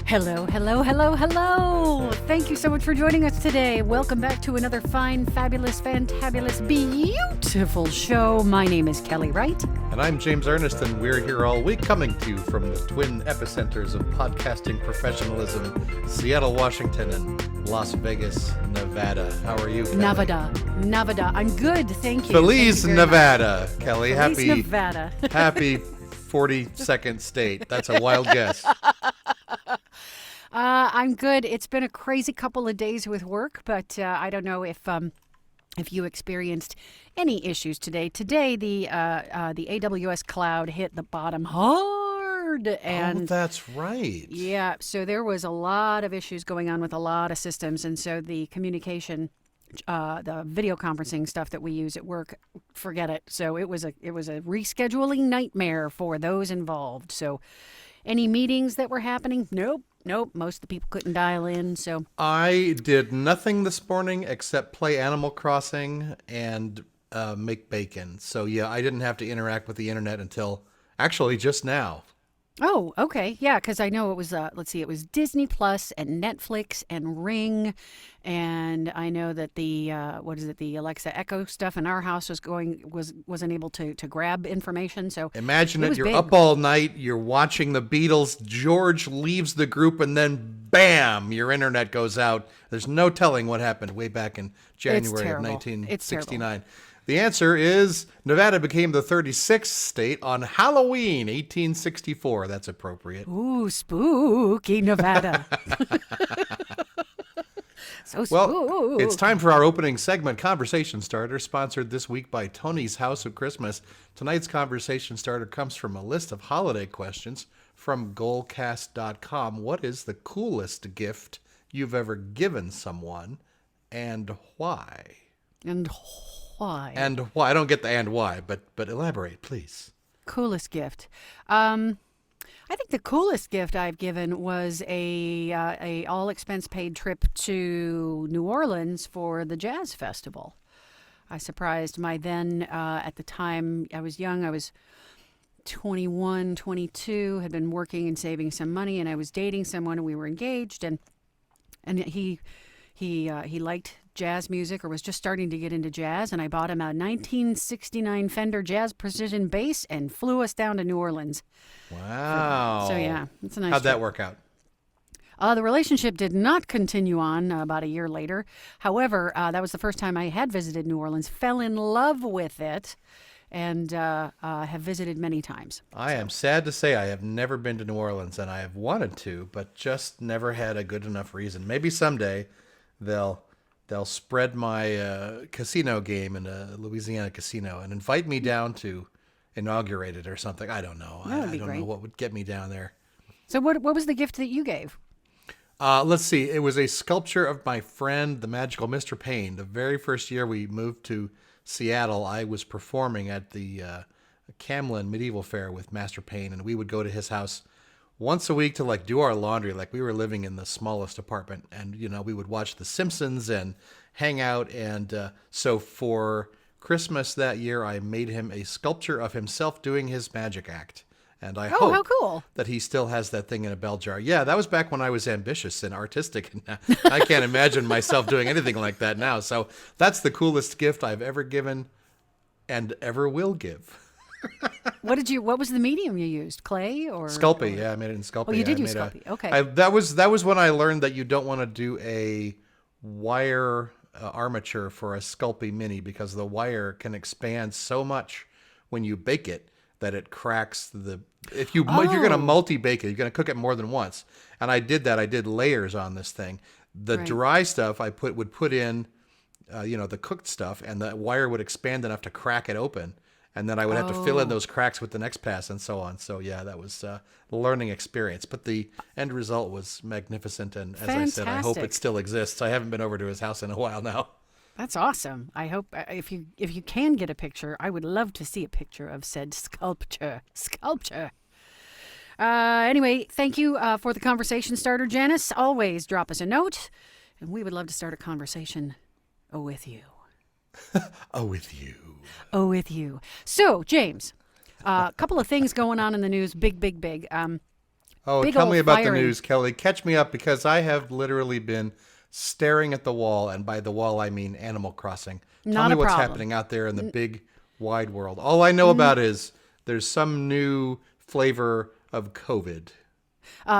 Hello, hello, hello, hello. Thank you so much for joining us today. Welcome back to another fine, fabulous, fantabulous, beautiful show. My name is Kelly Wright. And I'm James Ernest, and we're here all week coming to you from the twin epicenters of podcasting professionalism, Seattle, Washington, and Las Vegas, Nevada. How are you, Kelly? Nevada. I'm good, thank you. Feliz Thank you Nevada, Kelly. Feliz Nevada. Happy 42nd state. That's a wild guess. I'm good. It's been a crazy couple of days with work, but I don't know if you experienced any issues today. Today, the AWS cloud hit the bottom hard, and that's right. Yeah, so there was a lot of issues going on with a lot of systems, and so the communication, the video conferencing stuff that we use at work, forget it. So it was a rescheduling nightmare for those involved. So any meetings that were happening, nope. Most of the people couldn't dial in. So I did nothing this morning except play Animal Crossing and make bacon. So yeah, I didn't have to interact with the internet until actually just now. Oh, okay. Yeah, because I know it was, it was Disney Plus and Netflix and Ring. And I know that the Alexa Echo stuff in our house wasn't able to grab information. So imagine it, you're big. up all night, you're watching the Beatles, George leaves the group, and then bam, your internet goes out. There's no telling what happened way back in January of 1969. The answer is Nevada became the 36th state on Halloween, 1864. That's appropriate. Ooh, spooky Nevada. So spooky. Well, it's time for our opening segment, Conversation Starter, sponsored this week by Tony's House of Christmas. Tonight's Conversation Starter comes from a list of holiday questions from goalcast.com. What is the coolest gift you've ever given someone, and why? Why? And why? I don't get the and why, but elaborate, please. Coolest gift. I think the coolest gift I've given was a all expense paid trip to New Orleans for the jazz festival. I surprised my then, at the time I was young, I was 21, 22, had been working and saving some money, and I was dating someone, and we were engaged, and he liked jazz music, or was just starting to get into jazz, and I bought him a 1969 Fender Jazz Precision bass and flew us down to New Orleans. Wow. So yeah, it's a nice How'd trip. that work out? The relationship did not continue on about a year later. However, that was the first time I had visited New Orleans, fell in love with it, and have visited many times. I am sad to say I have never been to New Orleans, and I have wanted to, but just never had a good enough reason. Maybe someday they'll spread my casino game in a Louisiana casino and invite me down to inaugurate it or something. I don't know. That would I be don't great. know what would get me down there. So what was the gift that you gave? Let's see. It was a sculpture of my friend, the magical Mr. Payne. The very first year we moved to Seattle, I was performing at the Camlin Medieval Fair with Master Payne, and we would go to his house once a week to do our laundry. We were living in the smallest apartment, and we would watch The Simpsons and hang out. And so for Christmas that year, I made him a sculpture of himself doing his magic act. And I hope how cool. that he still has that thing in a bell jar. Yeah, that was back when I was ambitious and artistic. And I can't imagine myself doing anything like that now. So that's the coolest gift I've ever given and ever will give. What was the medium you used? Clay or Sculpey? Yeah, I made it in Sculpey. Oh, you did use Sculpey. Okay. That was when I learned that you don't want to do a wire armature for a Sculpey Mini, because the wire can expand so much when you bake it that it cracks if you're going to multi-bake it, you're going to cook it more than once. And I did that. I did layers on this thing. The dry stuff I would put in, the cooked stuff, and the wire would expand enough to crack it open. And then I would have to fill in those cracks with the next pass and so on. So yeah, that was a learning experience. But the end result was magnificent. And as I said, I hope it still exists. I haven't been over to his house in a while now. That's awesome. I hope if you can get a picture, I would love to see a picture of said sculpture. Anyway, thank you for the conversation starter, Janice. Always drop us a note, and we would love to start a conversation with you. With you. So, James, a couple of things going on in the news. Big. Oh, Big tell old me about the firing. news, Kelly. Catch me up because I have literally been staring at the wall, and by the wall I mean Animal Crossing. Tell Not me a what's problem. happening out there in the big wide world. All I know about is there's some new flavor of COVID.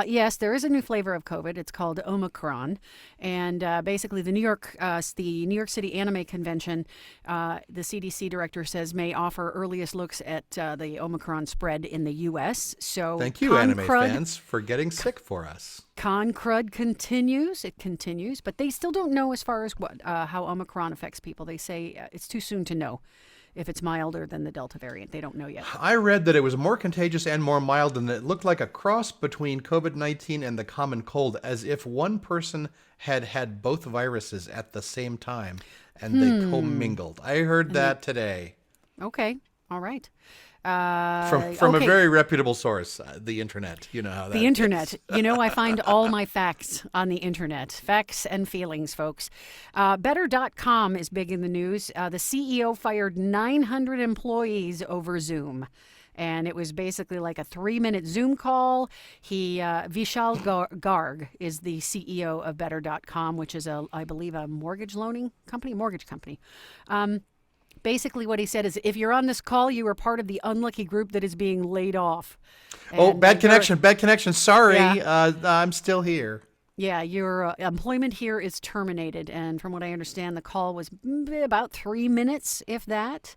Yes, there is a new flavor of COVID. It's called Omicron, and basically the New York City Anime Convention, the CDC director says may offer earliest looks at the Omicron spread in the U.S. So Thank you, anime fans, for getting sick for us. Con crud continues. It continues, but they still don't know as far as how Omicron affects people. They say it's too soon to know if it's milder than the Delta variant. They don't know yet. I read that it was more contagious and more mild, and it looked like a cross between COVID-19 and the common cold, as if one person had had both viruses at the same time and they commingled. I heard that today Okay, all right. from a Okay. very reputable source, the internet. You know how that The is. internet. You know, I find all my facts on the internet. Facts and feelings, folks. Better.com is big in the news. The CEO fired 900 employees over Zoom. And it was basically like a 3-minute Zoom call. Vishal Garg is the CEO of Better.com, which is, I believe, a mortgage company. Basically, what he said is, if you're on this call, you are part of the unlucky group that is being laid off. Oh, And, bad connection. Bad connection. Sorry, Yeah. I'm still here. Yeah, your employment here is terminated. And from what I understand, the call was about 3 minutes, if that.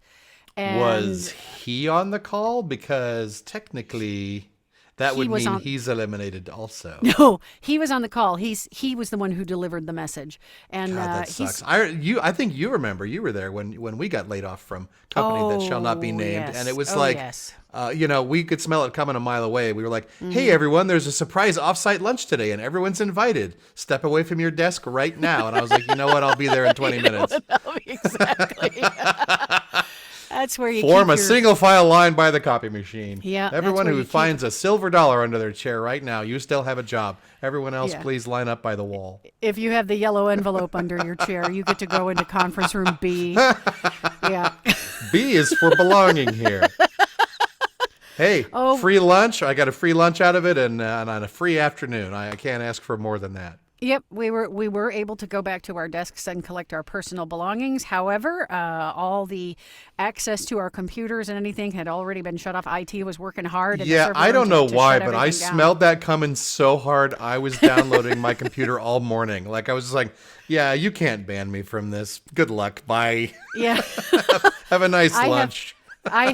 And Was he on the call? Because technically, that He would was mean on- he's eliminated also. no, he was on the call. He was the one who delivered the message. And God, that he's sucks. I think you remember you were there when we got laid off from company that shall not be Oh, named, yes. and it was Oh, like, yes. we could smell it coming a mile away. We were like, Mm-hmm. "Hey, everyone, there's a surprise offsite lunch today, and everyone's invited. Step away from your desk right now." And I was like, "You know what? I'll be there in 20 minutes." exactly. That's where you Form keep a your, single file line by the copy machine. Yeah, that's Everyone where who you keep- finds a silver dollar under their chair right now, you still have a job. Everyone else, Yeah. please line up by the wall. If you have the yellow envelope under your chair, you get to go into conference room B. Yeah. B is for belonging here. Hey, Oh. free lunch. I got a free lunch out of it, and on a free afternoon. I can't ask for more than that. Yep, we were able to go back to our desks and collect our personal belongings. However, all the access to our computers and anything had already been shut off. IT was working hard. In the Yeah, server I room don't know to why, shut but I everything down. smelled that coming so hard. I was downloading my computer all morning. Like, I was just like, yeah, you can't ban me from this. Good luck. Bye. Yeah. Have a nice I have- lunch. I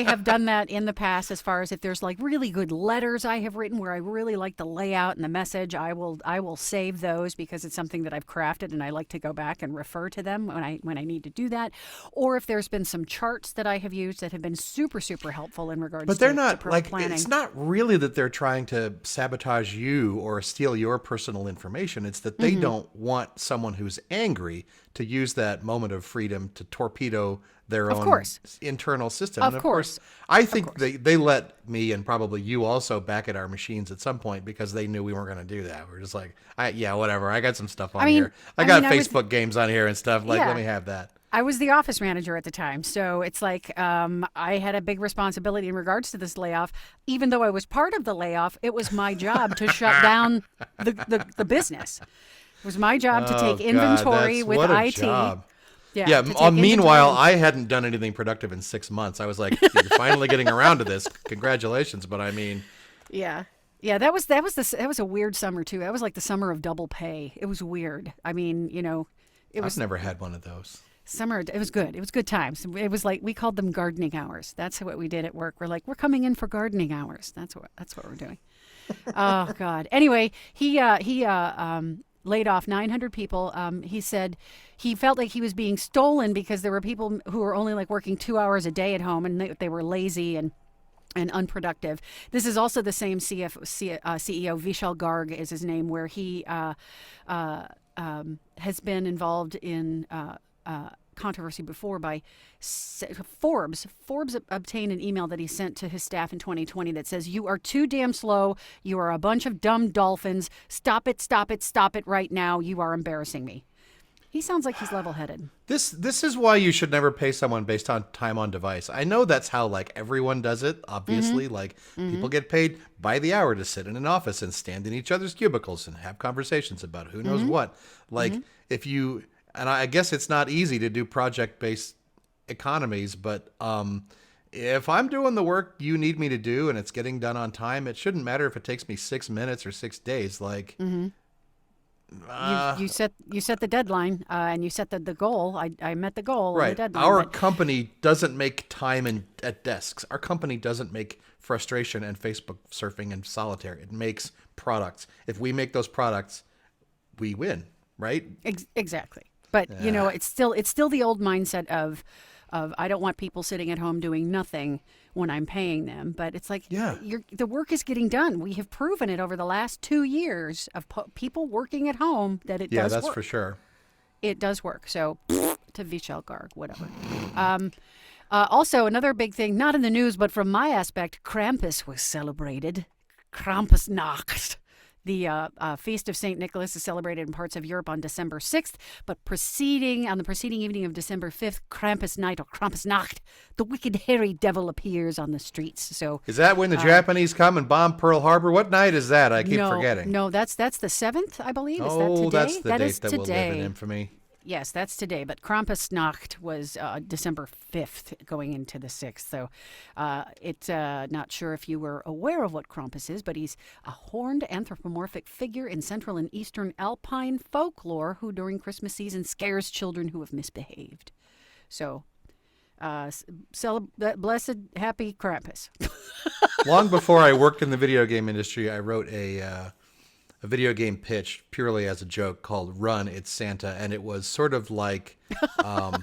have done that in the past. As far as if there's like really good letters I have written where I really like the layout and the message, I will save those because it's something that I've crafted and I like to go back and refer to them when I need to do that. Or if there's been some charts that I have used that have been super helpful in regards But they're to not like, planning. it's not really that they're trying to sabotage you or steal your personal information. It's that they Mm-hmm. don't want someone who's angry to use that moment of freedom to torpedo their Of own course. internal system. Of And course. I think they let me and probably you also back at our machines at some point because they knew we weren't going to do that. We're just like, yeah, whatever. I got some stuff on mean- here. I I got mean, I was- Facebook games on here and stuff. Like, Yeah. let me have that. I was the office manager at the time, so it's like I had a big responsibility in regards to this layoff. Even though I was part of the layoff, it was my job to shut down the business. It was my job to take Oh, God, inventory that's- with what a IT. job. Yeah. Yeah. to take Meanwhile, inventory I hadn't done anything productive in 6 months. I was like, "You're finally getting around to this. Congratulations!" But I mean, yeah. That was a weird summer too. That was like the summer of double pay. It was weird. I mean, it I've was never had one of those. summer. It was good. It was good times. It was like we called them gardening hours. That's what we did at work. We're like, we're coming in for gardening hours. That's what we're doing. Oh God. Anyway, he laid off 900 people. He said he felt like he was being stolen because there were people who were only like working 2 hours a day at home and they were lazy and unproductive. This is also the same CEO, Vishal Garg is his name, where he has been involved in controversy before by Forbes. Forbes obtained an email that he sent to his staff in 2020 that says, "You are too damn slow. You are a bunch of dumb dolphins. Stop it, stop it, stop it right now. You are embarrassing me." He sounds like he's level-headed. This is why you should never pay someone based on time on device. I know that's how like everyone does it, obviously. Like people get paid by the hour to sit in an office and stand in each other's cubicles and have conversations about who knows what. Like if you and I guess it's not easy to do project-based economies, but if I'm doing the work you need me to do and it's getting done on time, it shouldn't matter if it takes me 6 minutes or 6 days. Like You set the deadline and you set the goal. I met the goal and right. the deadline. Our company doesn't make time at desks. Our company doesn't make frustration and Facebook surfing and solitaire. It makes products. If we make those products, we win, right? Exactly. But it's still the old mindset of I don't want people sitting at home doing nothing when I'm paying them. But it's like the work is getting done. We have proven it over the last 2 years of people working at home that it does work. Yeah, that's for sure. It does work. So to Vishal Garg, whatever. Also, another big thing, not in the news, but from my aspect, Krampus was celebrated. Krampusnacht. The Feast of St. Nicholas is celebrated in parts of Europe on December 6th, but on the preceding evening of December 5th, Krampus night or Krampusnacht, the wicked hairy devil appears on the streets. So is that when the Japanese come and bomb Pearl Harbor? What night is that? I keep forgetting. No, that's the 7th, I believe. Is that today? That's the date is that today. will live in infamy. Yes, that's today. But Krampusnacht was December 5th going into the 6th. So not sure if you were aware of what Krampus is, but he's a horned anthropomorphic figure in Central and Eastern Alpine folklore who during Christmas season scares children who have misbehaved. So blessed, happy Krampus. Long before I worked in the video game industry, I wrote a video game pitch purely as a joke called Run, It's Santa. And it was sort of like, wow,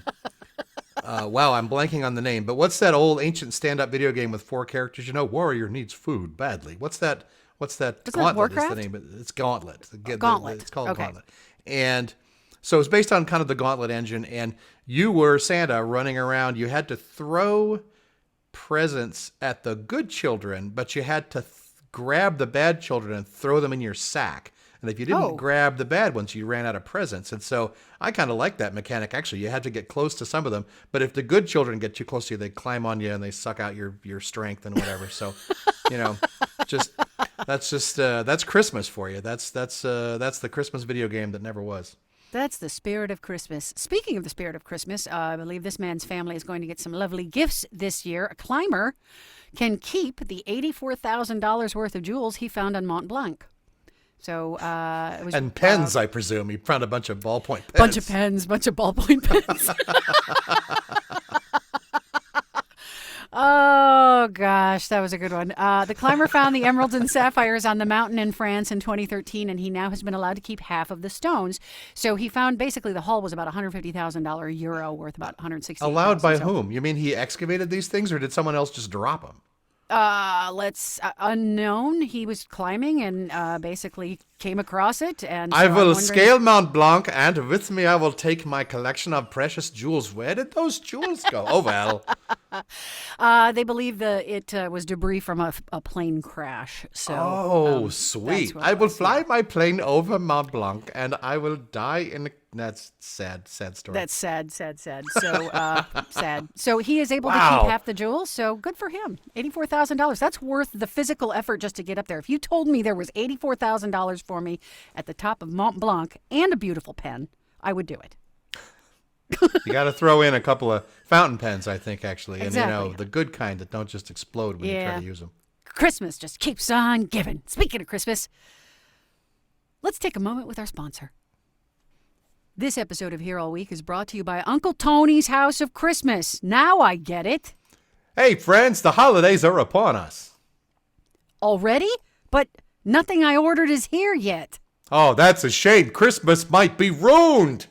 I'm blanking on the name, but what's that old ancient stand-up video game with 4 characters? Warrior needs food badly. What's that? Gauntlet is the name. It's Gauntlet. Gauntlet. It's called Gauntlet. And so it's based on kind of the Gauntlet engine. And you were Santa running around. You had to throw presents at the good children, but you had to grab the bad children and throw them in your sack. And if you didn't grab the bad ones, you ran out of presents. And so I kind of like that mechanic. Actually, you had to get close to some of them. But if the good children get too close to you, they climb on you and they suck out your strength and whatever. So, that's Christmas for you. That's the Christmas video game that never was. That's the spirit of Christmas. Speaking of the spirit of Christmas, I believe this man's family is going to get some lovely gifts this year. A climber can keep the $84,000 worth of jewels he found on Mont Blanc. So it was, and pens, I presume. He found a bunch of ballpoint pens. Bunch of ballpoint pens. Oh, gosh, that was a good one. The climber found the emeralds and sapphires on the mountain in France in 2013, and he now has been allowed to keep half of the stones. So he found basically the haul was about $150,000 euro, worth about $160,000. Allowed by whom? You mean he excavated these things, or did someone else just drop them? Unknown. He was climbing and basically came across it. And I will scale Mont Blanc, and with me I will take my collection of precious jewels. Where did those jewels go? Oh, well. They believe it was debris from a plane crash. So, sweet. I will fly my plane over Mont Blanc, and I will die in That's sad story. That's sad. So, sad. So he is able to keep half the jewels. So good for him. $84,000. That's worth the physical effort just to get up there. If you told me there was $84,000 for me at the top of Mont Blanc and a beautiful pen, I would do it. You got to throw in a couple of fountain pens, I think, actually. Exactly. And, the good kind that don't just explode when you try to use them. Christmas just keeps on giving. Speaking of Christmas, let's take a moment with our sponsor. This episode of Here All Week is brought to you by Uncle Tony's House of Christmas. Now I get it. Hey, friends, the holidays are upon us. Already? But nothing I ordered is here yet. Oh, that's a shame. Christmas might be ruined.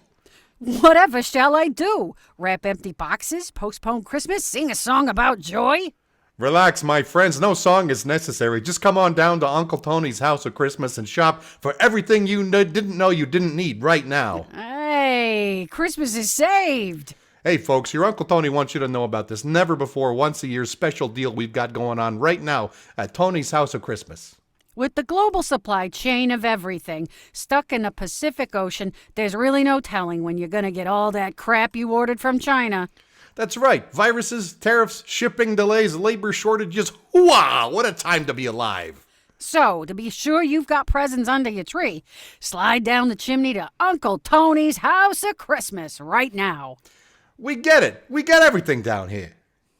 Whatever shall I do? Wrap empty boxes? Postpone Christmas? Sing a song about joy? Relax, my friends. No song is necessary. Just come on down to Uncle Tony's House of Christmas and shop for everything you didn't know you didn't need right now. Hey, Christmas is saved. Hey, folks, your Uncle Tony wants you to know about this never-before, once-a-year special deal we've got going on right now at Tony's House of Christmas. With the global supply chain of everything stuck in the Pacific Ocean, there's really no telling when you're going to get all that crap you ordered from China. That's right. Viruses, tariffs, shipping delays, labor shortages. Wow, what a time to be alive. So, to be sure you've got presents under your tree, slide down the chimney to Uncle Tony's House of Christmas right now. We get it. We got everything down here.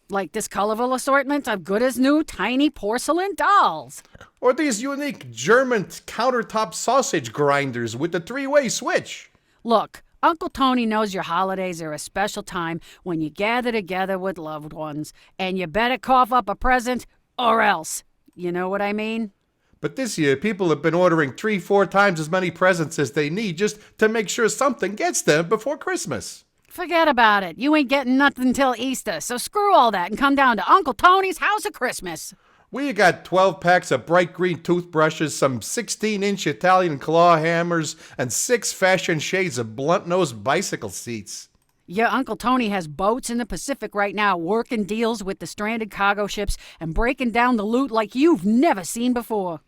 Like this colorful assortment of good as new tiny porcelain dolls. Or these unique German countertop sausage grinders with the three-way switch. Look, Uncle Tony knows your holidays are a special time when you gather together with loved ones, and you better cough up a present or else. You know what I mean? But this year, people have been ordering 3-4 times as many presents as they need just to make sure something gets them before Christmas. Forget about it. You ain't getting nothing till Easter, so screw all that and come down to Uncle Tony's House of Christmas. We got 12 packs of bright green toothbrushes, some 16-inch Italian claw hammers, and 6 fashion shades of blunt-nosed bicycle seats. Yeah, Uncle Tony has boats in the Pacific right now working deals with the stranded cargo ships and breaking down the loot like you've never seen before.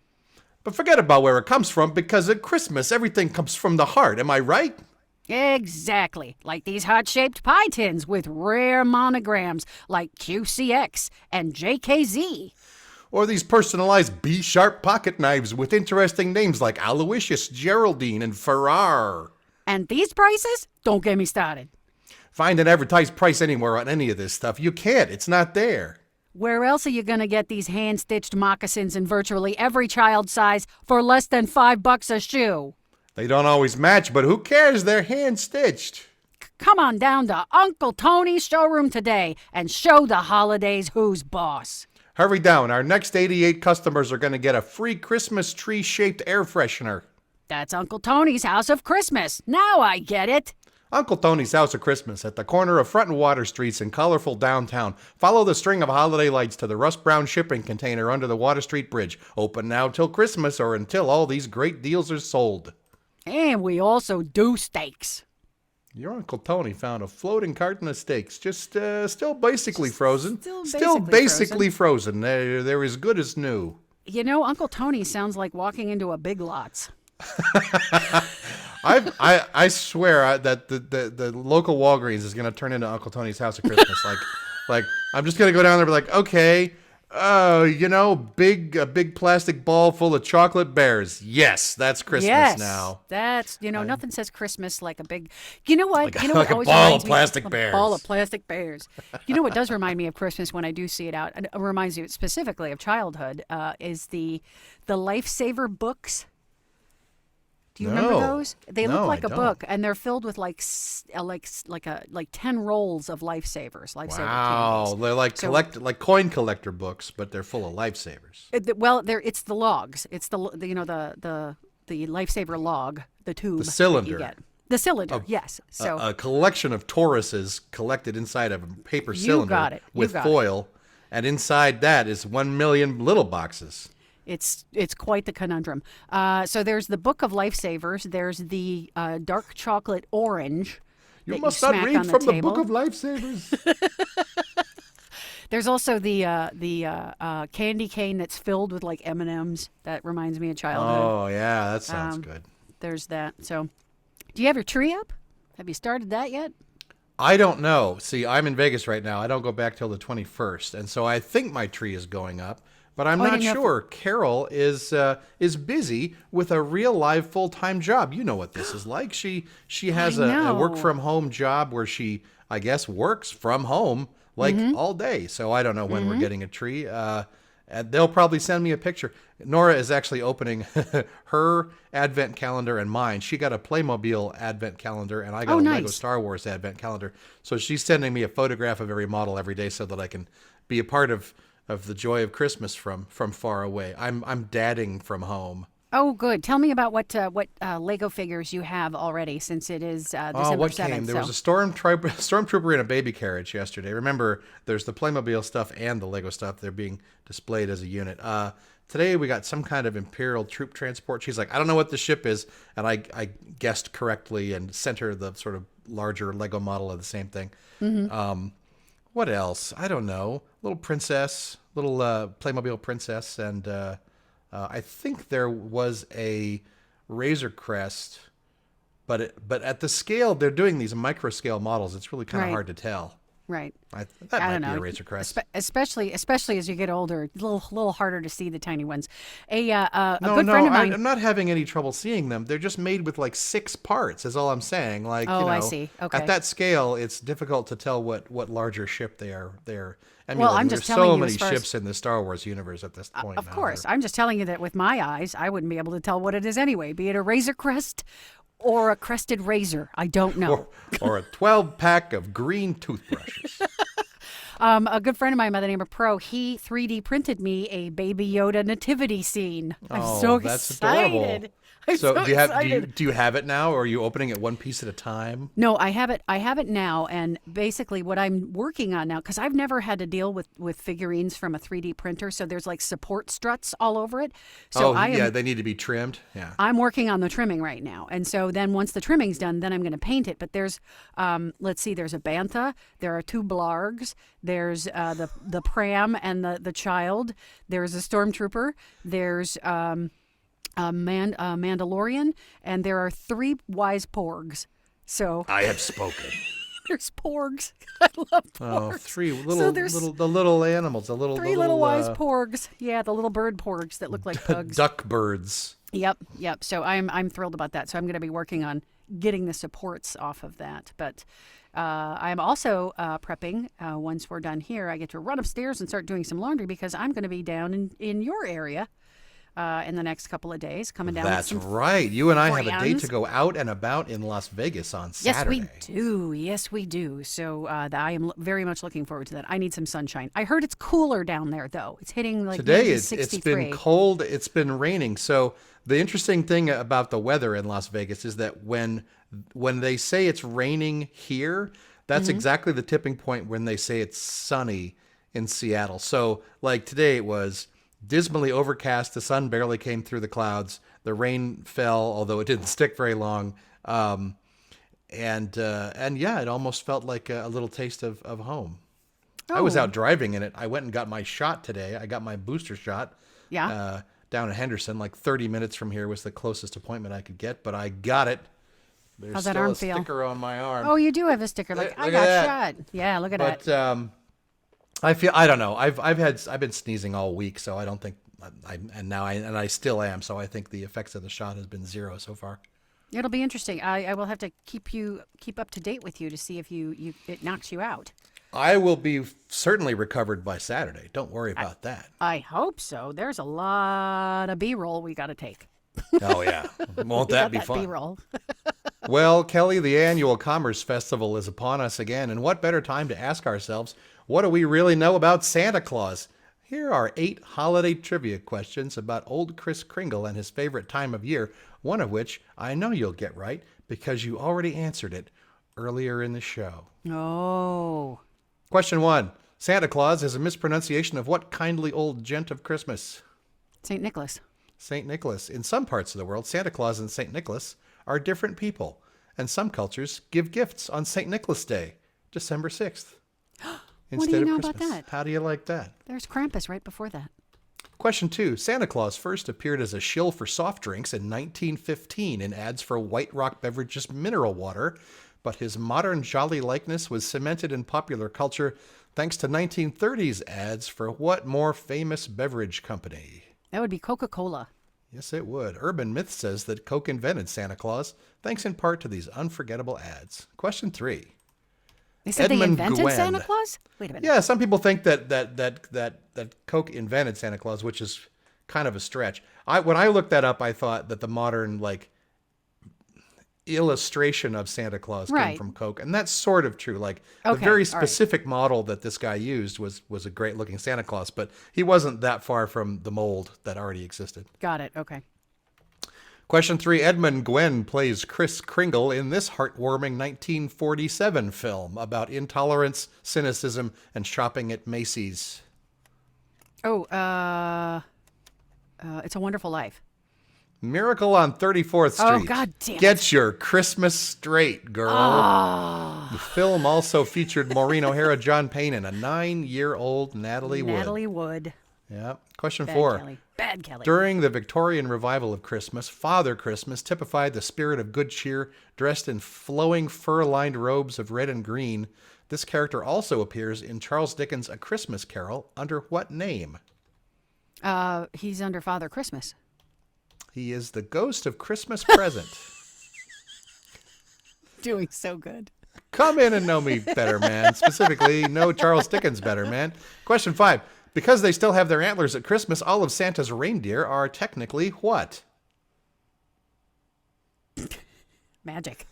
But forget about where it comes from, because at Christmas, everything comes from the heart. Am I right? Exactly. Like these heart-shaped pie tins with rare monograms like QCX and JKZ. Or these personalized B-sharp pocket knives with interesting names like Aloysius, Geraldine, and Farrar. And these prices? Don't get me started. Find an advertised price anywhere on any of this stuff. You can't. It's not there. Where else are you going to get these hand-stitched moccasins in virtually every child size for less than $5 a shoe? They don't always match, but who cares? They're hand-stitched. Come on down to Uncle Tony's showroom today and show the holidays who's boss. Hurry down. Our next 88 customers are going to get a free Christmas tree-shaped air freshener. That's Uncle Tony's House of Christmas. Now I get it. Uncle Tony's House of Christmas at the corner of Front and Water Streets in colorful downtown. Follow the string of holiday lights to the rust-brown shipping container under the Water Street Bridge. Open now till Christmas or until all these great deals are sold. And we also do steaks. Your Uncle Tony found a floating carton of steaks, just still basically frozen. Still basically frozen. They're as good as new. You know, Uncle Tony sounds like walking into a Big Lots. I swear that the local Walgreens is going to turn into Uncle Tony's House of Christmas. like I'm just going to go down there and be like, okay, a big plastic ball full of chocolate bears. Yes, that's Christmas now. That's, nothing says Christmas like a big, you know what? Like, you know like what a always ball reminds of me? plastic bears. A ball of plastic bears. You know what does remind me of Christmas when I do see it out, and it reminds you specifically of childhood, is the Lifesaver books. Do you remember those? They look like I a don't. book, and they're filled with like 10 rolls of lifesaver Wow, candies. they're like So- like coin collector books, but they're full of lifesavers. It's the logs. It's the lifesaver log, the tube. The that cylinder. you get. The cylinder, yes. So A collection of Tauruses collected inside of a paper You cylinder got it. You with got it. foil, and inside that is 1 million little boxes. it's quite the conundrum. So there's the book of lifesavers. There's the dark chocolate orange. You that must you not smack read on from the table. book of lifesavers. There's also the candy cane that's filled with like M&Ms. That reminds me of childhood. Oh yeah, that sounds good. There's that. So, do you have your tree up? Have you started that yet? I don't know. See, I'm in Vegas right now. I don't go back till the 21st, and so I think my tree is going up, but I'm I not didn't know if- sure. Carol is busy with a real live full-time job. You know what this is like. She has I a know. work from home job where she, I guess, works from home like all day. So I don't know when we're getting a tree. And they'll probably send me a picture. Nora is actually opening her advent calendar and mine. She got a Playmobil advent calendar, and I got Oh, a nice. Lego Star Wars advent calendar. So she's sending me a photograph of every model every day so that I can be a part of the joy of Christmas from far away. I'm dadding from home. Oh, good. Tell me about what Lego figures you have already, since it is December 7th. What came? There was a stormtrooper in a baby carriage yesterday. Remember, there's the Playmobil stuff and the Lego stuff. They're being displayed as a unit. Today we got some kind of Imperial troop transport. She's like, I don't know what the ship is, and I guessed correctly and sent her the sort of larger Lego model of the same thing. What else? I don't know. Little princess, little Playmobil princess, and I think there was a Razor Crest, but at the scale they're doing these micro scale models, it's really kind of Right. hard to tell. Right. That I might don't be a know. Razor Crest. Especially as you get older, it's a little harder to see the tiny ones. A No, good no, friend of mine. I'm not having any trouble seeing them. They're just made with like 6 parts, is all I'm saying. Like, Oh, I see. at Okay. that scale, it's difficult to tell what larger ship they're Well, I'm emulating. There's just telling so you many as far as ships in the Star Wars universe at this point of now. course, I'm just telling you that with my eyes, I wouldn't be able to tell what it is anyway. Be it a razor crest or a crested razor, I don't know. Or a 12-pack of green toothbrushes. A good friend of mine by the name of Pro, he 3D printed me a Baby Yoda nativity scene. I'm so That's excited. adorable. I'm so So excited. do you have it now, or are you opening it one piece at a time? No, I have it. I have it now, and basically, what I'm working on now, because I've never had to deal with figurines from a 3D printer, so there's like support struts all over it. So They need to be trimmed. Yeah. I'm working on the trimming right now, and so then once the trimming's done, then I'm going to paint it. But there's, let's see, there's a bantha, there are 2 blargs, there's the pram and the child, there's a stormtrooper, there's a Mandalorian, and there are 3 wise porgs. So I have spoken. there's porgs. I love porgs. Oh, 3 there's little animals, the little 3 little wise porgs. Yeah, the little bird porgs that look like pugs. duck birds. Yep. So I'm thrilled about that. So I'm going to be working on getting the supports off of that. But I'm also prepping. Once we're done here, I get to run upstairs and start doing some laundry because I'm going to be down in your area in the next couple of days, coming down. That's with some right. You and I have a date friends. to go out and about in Las Vegas on Yes, Saturday. we do. Yes, we do. So I am very much looking forward to that. I need some sunshine. I heard it's cooler down there, though. It's hitting like Today maybe it's 63. been cold. It's been raining. So the interesting thing about the weather in Las Vegas is that when they say it's raining here, that's exactly the tipping point when they say it's sunny in Seattle. So like today it was dismally overcast. The sun barely came through the clouds. The rain fell, although it didn't stick very long. And yeah, it almost felt like a little taste of home. I was Oh. out driving in it. I went and got my shot today. I got my booster shot. Yeah. Down in Henderson, like 30 minutes from here was the closest appointment I could get, but I got it. There's How's that still arm a feel? sticker on my arm. Oh, you do have a sticker. Like, Look I at got that. shot. Yeah, look at But that. I don't know. I've been sneezing all week, so I don't think I still am. So I think the effects of the shot has been 0 so far. It'll be interesting. I will have to keep up to date with you to see if it knocks you out. I will be certainly recovered by Saturday. Don't worry about that. I hope so. There's a lot of B-roll we got to take. Oh yeah, won't We that got be that fun? B-roll. Well, Kelly, the annual Commerce Festival is upon us again, and what better time to ask ourselves, what do we really know about Santa Claus? Here are 8 holiday trivia questions about old Kris Kringle and his favorite time of year, one of which I know you'll get right because you already answered it earlier in the show. Oh. Question 1. Santa Claus is a mispronunciation of what kindly old gent of Christmas? St. Nicholas. St. Nicholas. In some parts of the world, Santa Claus and St. Nicholas are different people, and some cultures give gifts on St. Nicholas Day, December 6th. What do you instead know of about Christmas. that? How do you like that? There's Krampus right before that. Question 2. Santa Claus first appeared as a shill for soft drinks in 1915 in ads for White Rock Beverages mineral water, but his modern jolly likeness was cemented in popular culture thanks to 1930s ads for what more famous beverage company? That would be Coca-Cola. Yes, it would. Urban myth says that Coke invented Santa Claus, thanks in part to these unforgettable ads. Question 3. They said Edmund they invented Gwen. Santa Claus? Wait a minute. Yeah, some people think that Coke invented Santa Claus, which is kind of a stretch. When I looked that up, I thought that the modern illustration of Santa Claus came Right. from Coke, and that's sort of true. Like the Okay, very all right. specific model that this guy used was a great looking Santa Claus, but he wasn't that far from the mold that already existed. Got it. Okay. Question 3. Edmund Gwen plays Kris Kringle in this heartwarming 1947 film about intolerance, cynicism, and shopping at Macy's. Oh, It's a Wonderful Life. Miracle on 34th Street. Oh, God damn it. Get your Christmas straight, girl. The film also featured Maureen O'Hara, John Payne, and a 9-year-old Natalie Wood. Natalie Wood. Yeah. Question Bad 4. Kelly. Bad Kelly. During the Victorian revival of Christmas, Father Christmas typified the spirit of good cheer, dressed in flowing fur-lined robes of red and green. This character also appears in Charles Dickens' A Christmas Carol under what name? He's under Father Christmas. He is the ghost of Christmas Present. Doing so good. Come in and know me better, man. Specifically, know Charles Dickens better, man. Question 5. Because they still have their antlers at Christmas, all of Santa's reindeer are technically what? Magic.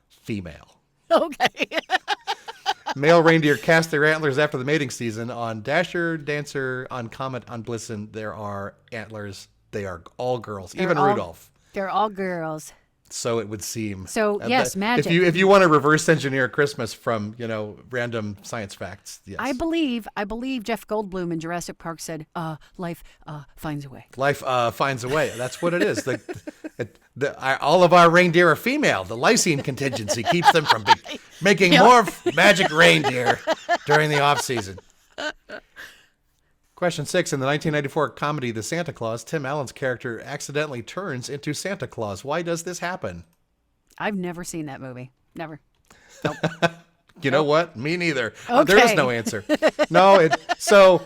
Female. Okay. Male reindeer cast their antlers after the mating season. On Dasher, Dancer, on Comet, on Blitzen, there are antlers. They are all girls, even Rudolph. They're all girls. So it would seem. So, yes, magic. If you want to reverse engineer Christmas from, random science facts, yes. I believe Jeff Goldblum in Jurassic Park said, life finds a way. Life finds a way. That's what it is. All of our reindeer are female. The lysine contingency keeps them from making more magic reindeer during the off season. Question 6. In the 1994 comedy The Santa Claus, Tim Allen's character accidentally turns into Santa Claus. Why does this happen? I've never seen that movie. Never. Nope. You know what? Me neither. Okay. There is no answer. No. The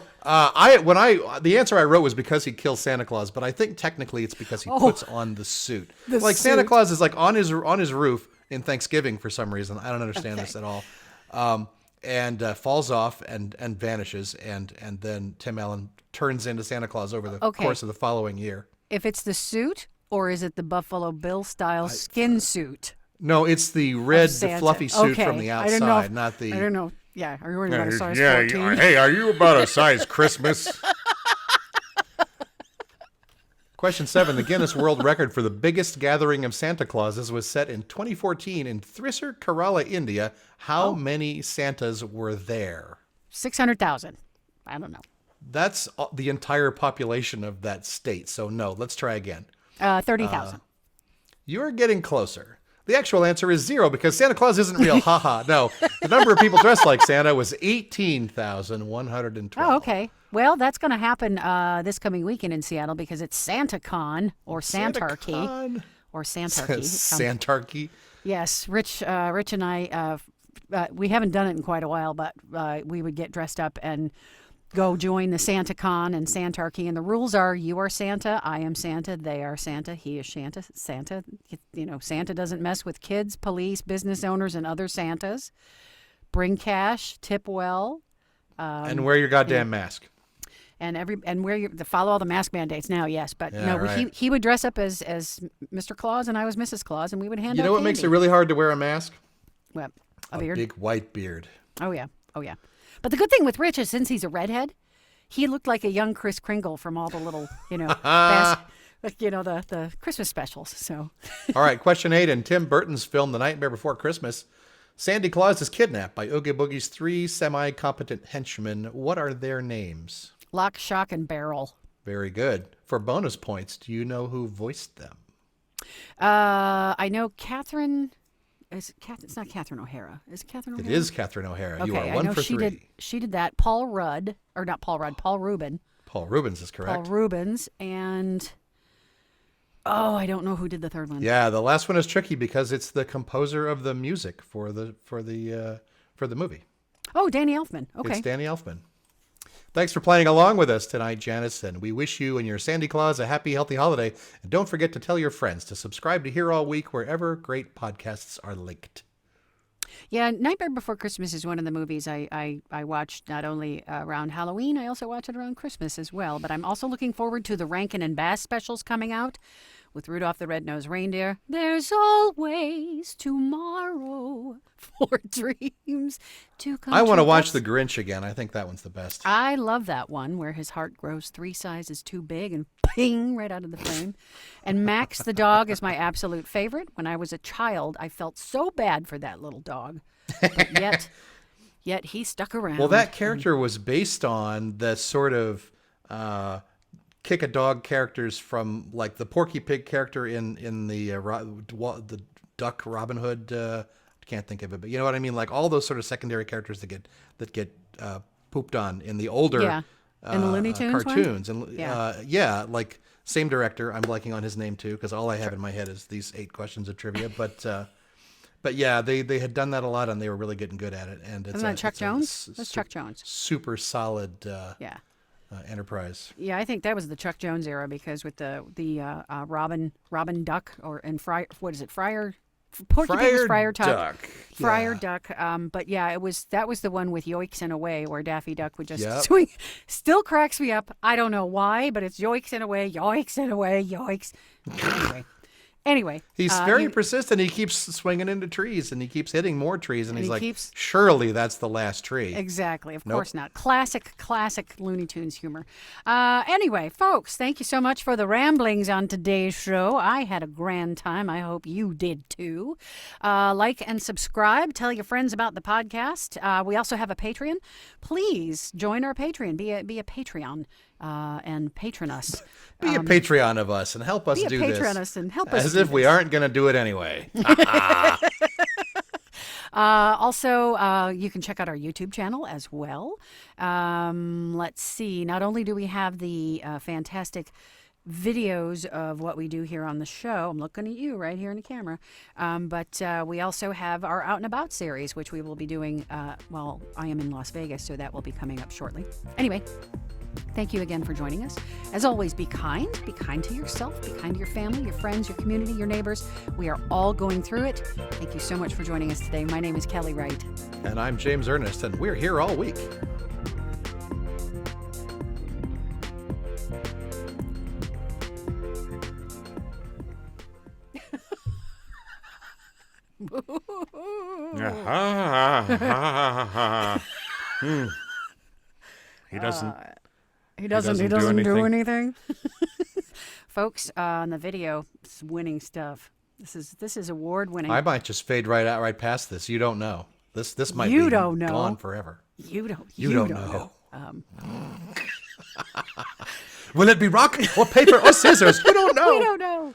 answer I wrote was because he kills Santa Claus, but I think technically it's because he puts on the suit. Santa Claus is like on his roof in Thanksgiving for some reason. I don't understand this at all. And falls off and vanishes, and then Tim Allen turns into Santa Claus over the course of the following year. If it's the suit, or is it the Buffalo Bill style skin suit? No, it's the red, the fluffy suit from the outside, not the. I don't know. Yeah, are you worried about a size 14? Hey, are you about a size Christmas? Question 7. The Guinness World Record for the biggest gathering of Santa Clauses was set in 2014 in Thrissur, Kerala, India. How many Santas were there? 600,000. I don't know. That's the entire population of that state. So no, let's try again. 30,000. You're getting closer. The actual answer is 0 because Santa Claus isn't real. Haha. No, the number of people dressed like Santa was 18,112. Oh, okay. Well, that's going to happen this coming weekend in Seattle because it's SantaCon or Santarchy. Or Santarchy. Santarchy. Yes, Rich and I, we haven't done it in quite a while, but we would get dressed up and go join the SantaCon and Santarchy. And the rules are: you are Santa, I am Santa, they are Santa, he is Santa. Santa, Santa doesn't mess with kids, police, business owners, and other Santas. Bring cash, tip well, and wear your goddamn mask. And follow all the mask mandates now, yes. But right. he would dress up as Mr. Claus and I was Mrs. Claus, and we would hand out You know what candy. makes it really hard to wear a mask? What? A beard? big white beard. Oh yeah. But the good thing with Rich is since he's a redhead, he looked like a young Kris Kringle from all the little, the Christmas specials. So. All right, question 8. In Tim Burton's film The Nightmare Before Christmas, Sandy Claus is kidnapped by Oogie Boogie's 3 semi-competent henchmen. What are their names? Lock, Shock, and Barrel. Very good. For bonus points, do you know who voiced them? I know Catherine. It's not Catherine O'Hara. Is it Catherine O'Hara? It is Catherine O'Hara. Okay, You are 1 for 3. She did that. Paul Rubin. Paul Rubens is correct. Paul Rubens and I don't know who did the third one. Yeah, the last one is tricky because it's the composer of the music for the movie. Oh, Danny Elfman. Okay. It's Danny Elfman. Thanks for playing along with us tonight, Janice, and we wish you and your Sandy Claus a happy, healthy holiday. And don't forget to tell your friends to subscribe to Hear All Week wherever great podcasts are linked. Yeah, Nightmare Before Christmas is one of the movies I watched not only around Halloween, I also watch it around Christmas as well. But I'm also looking forward to the Rankin and Bass specials coming out with Rudolph the Red-Nosed Reindeer. There's always tomorrow for dreams to come I want to true. watch The Grinch again. I think that one's the best. I love that one where his heart grows 3 sizes too big and ping right out of the frame. And Max the dog is my absolute favorite. When I was a child, I felt so bad for that little dog. But yet he stuck around. Well, that character was based on the sort of kick-a-dog characters from, like, the Porky Pig character in the Duck Robin Hood. Can't think of it, but you know what I mean. Like all those sort of secondary characters that get pooped on in the older And the Looney Tunes one? cartoons. And Yeah. like same director. I'm blanking on his name too because all I have in my head is these 8 questions of trivia. But yeah, they had done that a lot and they were really getting good at it. And Isn't that Chuck Jones? That's Chuck Jones. Super solid Yeah. enterprise. Yeah, I think that was the Chuck Jones era because with the Robin Duck and Friar Portuguese Friar Duck. Friar Yeah. Duck. But yeah, that was the one with Yoicks and Away where Daffy Duck would just Yep. swing. Still cracks me up. I don't know why, but it's Yoicks and Away, Yoicks and Away, Yoicks. Anyway, He's very persistent. He keeps swinging into trees and he keeps hitting more trees. And he's like, surely that's the last tree. Exactly. Of course not. Classic Looney Tunes humor. Anyway, folks, thank you so much for the ramblings on today's show. I had a grand time. I hope you did too. Like and subscribe. Tell your friends about the podcast. We also have a Patreon. Please join our Patreon. Be a Patreon. And patron us. Be a Patreon of us and help us do this. Be a patron us and help us as do if we this. aren't going to do it anyway. Also, you can check out our YouTube channel as well. Let's see. Not only do we have the fantastic videos of what we do here on the show. I'm looking at you right here in the camera. But we also have our Out and About series, which we will be doing while I am in Las Vegas, so that will be coming up shortly. Anyway, thank you again for joining us. As always, be kind. Be kind to yourself. Be kind to your family, your friends, your community, your neighbors. We are all going through it. Thank you so much for joining us today. My name is Kelly Wright. And I'm James Ernest, and we're here all week. He doesn't. He doesn't do anything. Folks, on the video, it's winning stuff. This is award winning. I might just fade right past this. You don't know. This might You be don't know. gone forever. You don't know. know. Will it be rock or paper or scissors? You don't know. We don't know.